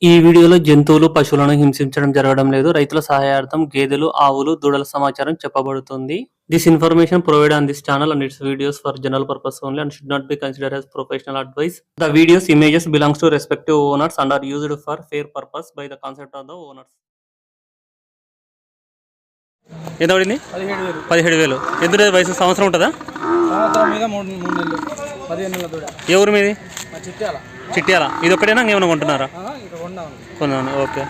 ఈ వీడియోలో జంతువులు, పశువులను హింసించడం జరగడం లేదు. రైతుల సహాయార్థం గేదెలు, ఆవులు, దూడల సమాచారం చెప్పబడుతుంది. This information provided on this channel and its videos for general purpose only and should not be considered as professional advice. The videos images belongs to respective owners and are used for fair purpose by the concept of the owners. ఎంత పడింది? 17,000. ఎంత వయసు? సంవత్సరం ఉంటుందా? సంవత్సరం మీద 3 నెలలు 15 నెలల దూడ. ఏ ఊరు మీది? చిట్యాల. చిట్యాల. ఇది ఒకటేనా ఏమైనా కొంటున్నారా? కొన్నాను. ఓకే.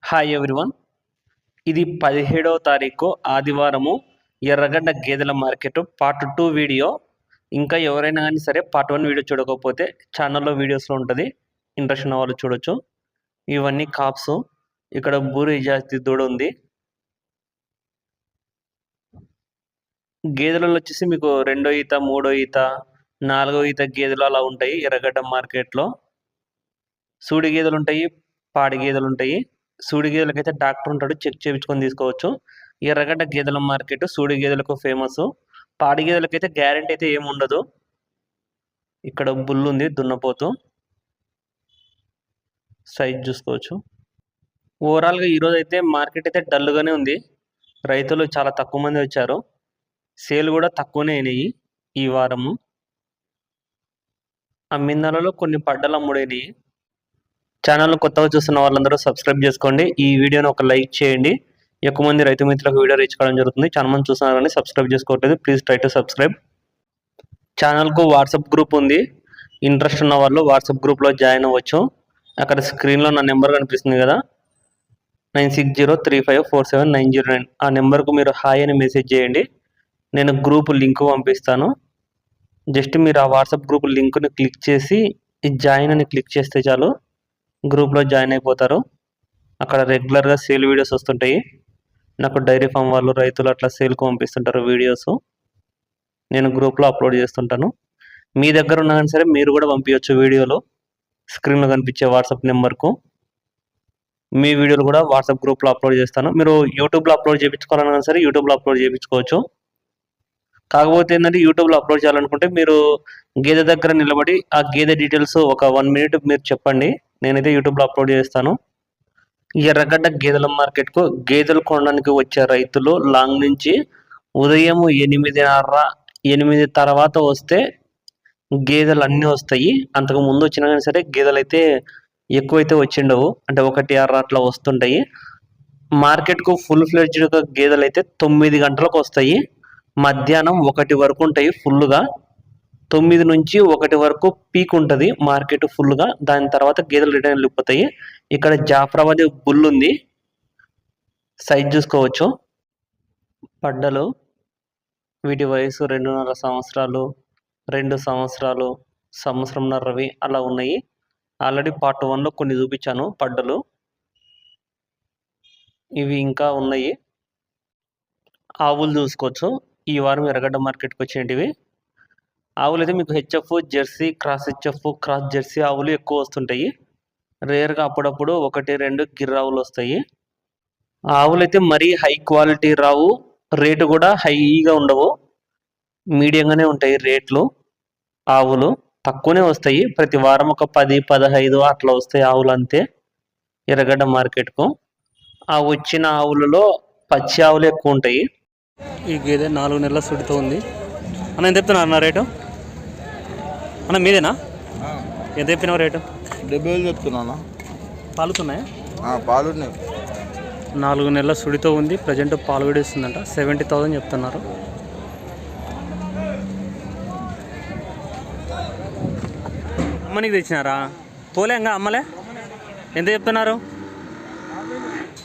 హాయ్ ఎవ్రీవన్, ఇది 17వ తారీఖు ఆదివారము ఎర్రగడ్డ గేదెల మార్కెట్ పార్ట్ 2 వీడియో. ఇంకా ఎవరైనా కానీ సరే పార్ట్ 1 వీడియో చూడకపోతే ఛానల్లో వీడియోస్లో ఉంటుంది, ఇంట్రెస్ట్ ఉన్న వాళ్ళు చూడొచ్చు. ఇవన్నీ కాప్స్. ఇక్కడ బూరి జాతి దూడ ఉంది. గేదెలలో వచ్చేసి మీకు 2వ ఈత, 3వ ఈత, 4వ ఈత గేదెలు అలా ఉంటాయి ఎర్రగడ్డ మార్కెట్లో. సూడి గేదెలు ఉంటాయి, పాడి గేదెలు ఉంటాయి. సూడి గేదెలకైతే డాక్టర్ ఉంటాడు, చెక్ చేయించుకొని తీసుకోవచ్చు. ఎర్రగడ్డ గేదెల మార్కెట్ సూడి గేదెలకు ఫేమస్. పాడి గేదెలకైతే గ్యారెంటీ అయితే ఏమి ఉండదు. ఇక్కడ బుల్లు ఉంది, దున్నపోతు. సైజ్ చూసుకోవచ్చు. ఓవరాల్గా ఈరోజు అయితే మార్కెట్ అయితే డల్గానే ఉంది. రైతులు చాలా తక్కువ మంది వచ్చారు. సేల్ కూడా తక్కువనే అయినాయి ఈ వారము. అమ్మిందాలలో కొన్ని పడ్డలు అమ్ముడైనాయి. ఛానల్ కొత్తగా చూస్తున్న వాళ్ళందరూ సబ్స్క్రైబ్ చేసుకోండి. ఈ వీడియోని ఒక లైక్ చేయండి. ఎక్కువ మంది రైతు మిత్రులకు వీడియో రీచ్ కావడం జరుగుతుంది. చాలా మంది చూస్తున్నారు కానీ సబ్స్క్రైబ్ చేసుకోవట్లేదు. Please try to subscribe. ఛానల్కు వాట్సాప్ గ్రూప్ ఉంది. ఇంట్రెస్ట్ ఉన్న వాళ్ళు వాట్సాప్ గ్రూప్లో జాయిన్ అవ్వచ్చు. అక్కడ స్క్రీన్లో నా నెంబర్ కనిపిస్తుంది కదా, 9603547909. ఆ నెంబర్కు మీరు హాయ్ అని మెసేజ్ చేయండి. నేను గ్రూప్ లింక్ పంపిస్తాను. జస్ట్ మీరు ఆ వాట్సాప్ గ్రూప్ లింక్ని క్లిక్ చేసి జాయిన్ అని క్లిక్ చేస్తే చాలు, గ్రూప్లో జాయిన్ అయిపోతారు. అక్కడ రెగ్యులర్గా సేల్ వీడియోస్ వస్తుంటాయి. నాకు డైరీ ఫామ్ వాళ్ళు, రైతులు అట్లా సేల్కు పంపిస్తుంటారు వీడియోస్. నేను గ్రూప్లో అప్లోడ్ చేస్తుంటాను. మీ దగ్గర ఉన్నా కానీ సరే మీరు కూడా పంపించవచ్చు వీడియోలు. స్క్రీన్లో కనిపించే వాట్సాప్ నెంబర్కు మీ వీడియోలు కూడా వాట్సాప్ గ్రూప్లో అప్లోడ్ చేస్తాను. మీరు యూట్యూబ్లో అప్లోడ్ చేయించుకోవాలన్నా సరే యూట్యూబ్లో అప్లోడ్ చేయించుకోవచ్చు. కాకపోతే ఏంటంటే యూట్యూబ్లో అప్లోడ్ చేయాలనుకుంటే మీరు గేదె దగ్గర నిలబడి ఆ గేదె డీటెయిల్స్ ఒక 1 మినిట్ మీరు చెప్పండి. నేనైతే యూట్యూబ్లో అప్లోడ్ చేస్తాను. ఎర్రగడ్డ గేదెల మార్కెట్కు గేదెలు కొనడానికి వచ్చే రైతులు లాంగ్ నుంచి ఉదయం 8:30, 8 తర్వాత వస్తే గేదెలు అన్నీ వస్తాయి. అంతకు ముందు వచ్చినా కానీ సరే గేదెలు అయితే ఎక్కువైతే వచ్చిండవు, అంటే 1-6 అట్లా వస్తుంటాయి. మార్కెట్కు ఫుల్ ఫ్లెడ్జ్డ్గా గేదెలు అయితే 9 గంటలకు వస్తాయి. మధ్యాహ్నం 1 వరకు ఉంటాయి ఫుల్గా. 9 నుంచి 1 వరకు పీక్ ఉంటుంది మార్కెట్ ఫుల్గా. దాని తర్వాత గేదెలు రిటర్న్ వెళ్ళిపోతాయి. ఇక్కడ జాఫ్రాబాద్ బుల్ ఉంది, సైజ్ చూసుకోవచ్చు. పడ్డలు, వీటి వయసు 2.5 సంవత్సరాలు, 2 సంవత్సరాలు, సంవత్సరంన్నరవి అలా ఉన్నాయి. ఆల్రెడీ పార్ట్ 1లో కొన్ని చూపించాను పడ్డలు. ఇవి ఇంకా ఉన్నాయి. ఆవులు చూసుకోవచ్చు. ఈ వారం ఎర్రగడ్డ మార్కెట్కి వచ్చేటివి ఆవులు అయితే మీకు HF, Jersey, cross HF, cross Jersey ఆవులు ఎక్కువ వస్తుంటాయి. రేర్గా అప్పుడప్పుడు 1-2 గిర్రావులు వస్తాయి. ఆవులు అయితే మరీ హై క్వాలిటీ రావు, రేటు కూడా హైగా ఉండవు, మీడియంగానే ఉంటాయి రేట్లు. ఆవులు తక్కువనే వస్తాయి. ప్రతి వారం ఒక 10-15 అట్లా వస్తాయి ఆవులు అంతే ఎర్రగడ్డ మార్కెట్కు. ఆ వచ్చిన ఆవులలో పచ్చి ఆవులు ఎక్కువ ఉంటాయి. ఈ గేదె 4 నెలల సుడితో ఉంది. అన్న ఎంత చెప్తున్నారు అన్న రేటు? అన్న మీదేనా? ఎంత చెప్పినావు రేటు? 70,000 చెప్తున్నా. పాలుతున్నాయా? పాలున్నాయి. 4 నెలల సుడితో ఉంది. ప్రజెంట్ పాలు విడిస్తుందంట. 70,000 చెప్తున్నారు. అమ్మనికి తెచ్చినారా? పోలేంగా అమ్మలే? ఎంత చెప్తున్నారు?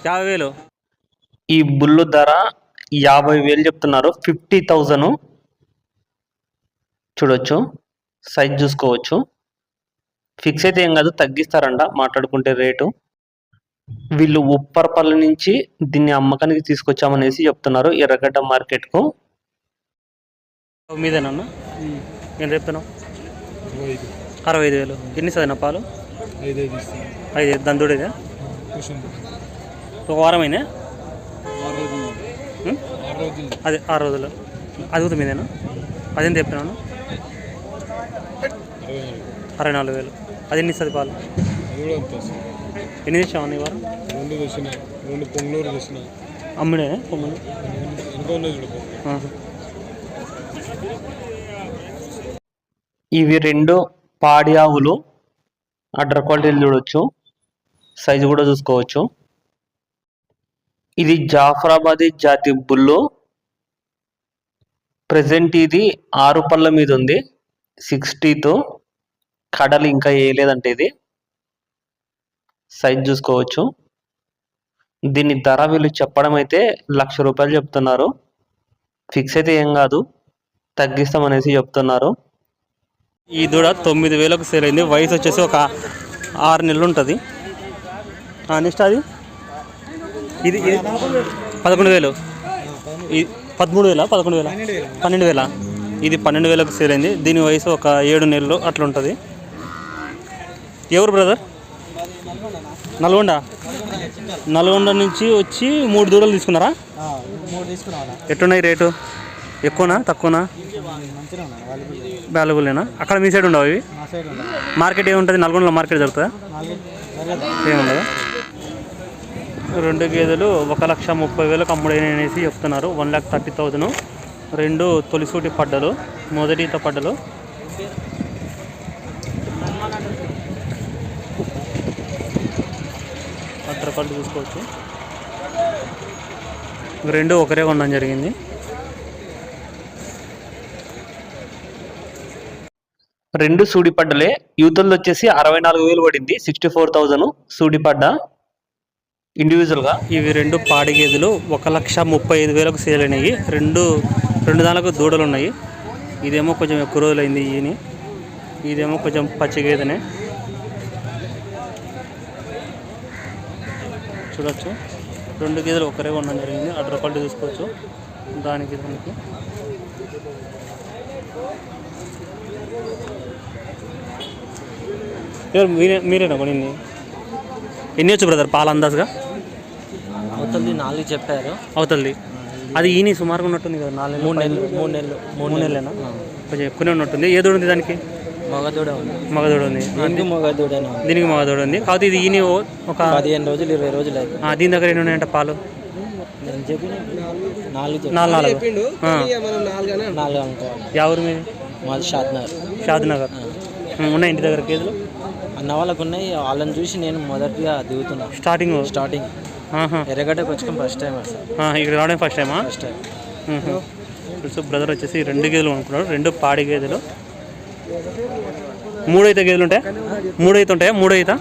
50,000. ఈ బుల్లు ధర 50,000 చెప్తున్నారు. 50,000 చూడొచ్చు. సైజ్ చూసుకోవచ్చు. ఫిక్స్ అయితే ఏం కాదు, తగ్గిస్తారంట మాట్లాడుకుంటే రేటు. వీళ్ళు ఉప్పరపల్లి నుంచి దీన్ని అమ్మకానికి తీసుకొచ్చామనేసి చెప్తున్నారు ఎర్రగడ్డ మార్కెట్కు. మీదేనన్నా? ఏం చెప్తున్నావు? 65,000. ఎన్ని సదనా పాలు? 5 దందుడేదా? ఒక వారమైనా? అదే 6 రోజులు. అది మీదేనా? అదేంత చెప్తున్నాను? 64,000. అది ఎన్ని ఇస్తుంది పాలు? కూడా అంతే సార్. ఎన్ని తెచ్చావు ఈ వారం? 2 తెచ్చినాయి, 2 పొంగనూరు తెచ్చినాయి. అమ్ముడే పొంగల్ ఇంకా ఉన్నాయి చూడు పొంగనూరు. ఇవి 2 పాడి ఆవులు. అడ్డర్ క్వాలిటీలు చూడొచ్చు, సైజు కూడా చూసుకోవచ్చు. ఇది జాఫరాబాదీ జాతి బుల్లు. ప్రజెంట్ ఇది 6 పళ్ళ మీద ఉంది, 60తో. కడలు ఇంకా వేయలేదంటే ఇది. సైజ్ చూసుకోవచ్చు. దీని ధర వీళ్ళు చెప్పడం అయితే ₹1,00,000 చెప్తున్నారు. ఫిక్స్ అయితే ఏం కాదు, తగ్గిస్తామనేసి చెప్తున్నారు. ఈ దూడ 9,000కు సేల్ అయింది. వయసు వచ్చేసి ఒక 6 నెలలు ఉంటుంది. నెక్స్ట్ అది ఇది 11,000, 13,000, 11,000, 12,000. ఇది 12,000కు సేల్ అయింది. దీని వయసు ఒక 7 నెలలు అట్లా ఉంటుంది. ఎవరు బ్రదర్? నల్గొండ నుంచి వచ్చి 3 దూడలు తీసుకున్నారా? ఎట్టున్నాయి రేటు? ఎక్కువనా తక్కువనా? వాల్యుబుల్నా? అక్కడ మీ సైడ్ ఉండవు ఇవి? మార్కెట్ ఏముంటుంది? నల్గొండలో మార్కెట్ జరుగుతుందా? ఏముండదా? 2 గేదెలు 1,30,000కు అమ్ముడైనాయి అనేసి చెప్తున్నారు. 1,30,000. 2 తొలిసూటి పడ్డలు, మొదటి ఈత పడ్డలు. అట్ర పళ్ళు చూసుకోవచ్చు. 2 ఒకరే కొనడం జరిగింది. 2 సూడిపడ్డలే. యూతుల్లో వచ్చేసి 64,000 పడింది, 64,000 సూడిపడ్డ ఇండివిజువల్గా. ఇవి 2 పాడి గేదెలు 1,35,000కు సేల్ అయినాయి. 2 దానికి దూడలు ఉన్నాయి. ఇదేమో కొంచెం ఎక్కువ రోజులైంది ఈయన, ఇదేమో కొంచెం పచ్చి గేదెనే. చూడొచ్చు, 2 గేదెలు ఒకరే కొనడం జరిగింది. అడ్ర క్వాలిటీ చూసుకోవచ్చు. దానికి ఎవరు మీరేనా కొనింది? ఎన్ని వచ్చు బ్రదర్ పాలు అందాజుగా? అవతలది 4 చెప్పారు. అవతలది అది ఈయన సుమారుగా ఉన్నట్టుంది కదా, 3 నెలలేనా? కొంచెం ఎక్కువనే ఉన్నట్టుంది. ఏ దూడ ఉంది దానికి? మగదూడ ఉంది. మగదూడ ఉంది. దీనికి మగదూడ ఉంది. కాకపోతే ఇది ఈయన ఒక 15 రోజులు 20 రోజులు అయితే. దీని దగ్గర ఎన్ని ఉన్నాయంట పాలు? నేను చెప్పిన 4 ఎవరు మీది? మాది షాద్నగర్. ఉన్నాయి ఇంటి దగ్గర గేదెలు? అన్న వాళ్ళకు ఉన్నాయి. వాళ్ళని చూసి నేను మొదటిగా దిగుతున్నా. స్టార్టింగ్ ఎర్రగడ్డకు వచ్చి ఫస్ట్ టైం ఇక్కడ రావడం ఫస్ట్ టైమా? First time. బ్రదర్ వచ్చేసి 2 గేదెలు అనుకున్నాడు. 2 పాడి గేదెలు. 3 అయితే గేదెలు ఉంటాయా? 3 అయితే ఉంటాయా? 3 అయితే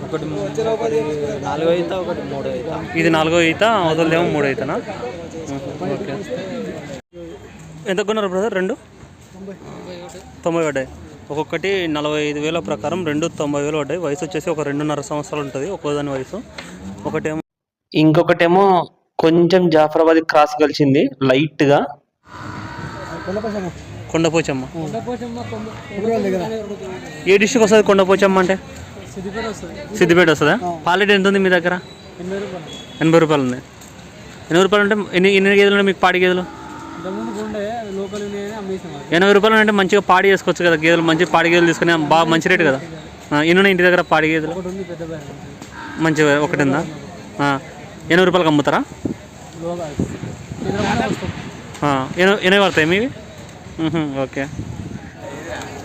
ఒకటి 4 అయితే, ఒకటి 3 అయితే. ఇది 4వ అయితే, అవతలదేమో 3 అయితేనా? ఓకే. ఎంత కొన్నారు బ్రదర్? 2 90 పడ్డాయి. ఒక్కొక్కటి 45,000 ప్రకారం 2 90,000 పడ్డాయి. వయసు వచ్చేసి ఒక 2.5 సంవత్సరాలు ఉంటుంది ఒక్కోదాని వయసు. ఇంకొకటేమో కొంచెం జాఫరాబాదీ క్రాస్ కలిసింది లైట్గా. కొండపోచమ్మ ఏ డిస్ట్రిక్ట్ వస్తుంది? కొండపోచమ్మ అంటే సిద్దిపేట వస్తుందా? పాలెట్ ఎంత ఉంది మీ దగ్గర? 80 రూపాయలు ఉంది. 80 రూపాయలు అంటే ఎన్ని గేదెలు ఉన్నాయి మీకు పాడి గేదెలు? 80 రూపాయలు అంటే మంచిగా పాడి చేసుకోవచ్చు కదా గేదెలు. మంచి పాడి గేదెలు తీసుకుని బాగా మంచి రేటు కదా. ఎన్ని ఉన్నాయి ఇంటి దగ్గర పాడి గేదెలు? మంచిగా ఒకటి ఉందా? 80 రూపాయలకి అమ్ముతారా? 80 పడతాయి మీవి? ఓకే.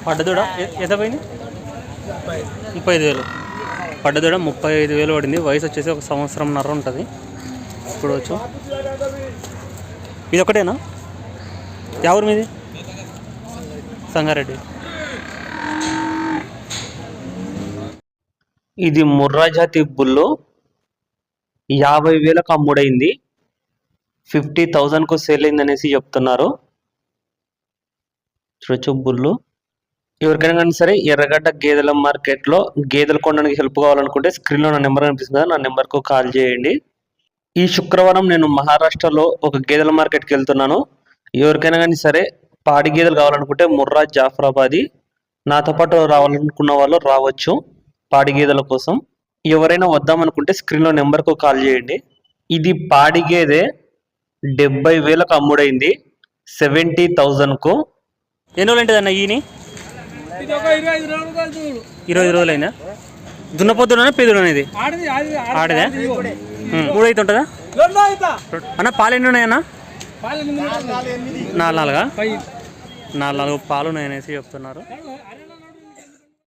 పడ్డదూడ ఎంత పోయింది? 35,000. పడ్డదూడ 35,000 పడింది. వయసు వచ్చేసి ఒక 1.5 సంవత్సరం ఉంటుంది. చూడవచ్చు. ఇది ఒకటేనా? ఎవరు మీది? సంగారెడ్డి. ఇది ముర్రా జాతి బుల్లు 50,000కు అమ్ముడైంది. 50,000కు సేల్ అయింది అనేసి చెప్తున్నారు. చూడొచ్చు బుల్లు. ఎవరికైనా కానీ సరే ఎర్రగడ్డ గేదెల మార్కెట్లో గేదెలు కొనడానికి హెల్ప్ కావాలనుకుంటే స్క్రీన్లో నా నెంబర్ కనిపిస్తుంది, నా నెంబర్కు కాల్ చేయండి. ఈ శుక్రవారం నేను మహారాష్ట్రలో ఒక గేదెల మార్కెట్కి వెళ్తున్నాను. ఎవరికైనా కానీ సరే పాడి గేదెలు కావాలనుకుంటే ముర్రా జాఫరాబాదీ నాతో పాటు రావాలనుకున్న వాళ్ళు రావచ్చు పాడి గేదెల కోసం. ఎవరైనా వద్దామనుకుంటే స్క్రీన్లో నెంబర్కు కాల్ చేయండి. ఇది పాడి గేదె 70,000కు అమ్ముడైంది. 70,000కు. ఎన్ని రోజులు ఉంటుంది అన్న ఈయన? 20 రోజులైనా? దున్నపోతున్నా పెదుడు ఇది ఆడదే మూడైతే ఉంటుందా అన్న పాలు ఎన్ని ఉన్నాయన్నా 4 పాలు ఉన్నాయనేసి చెప్తున్నారు.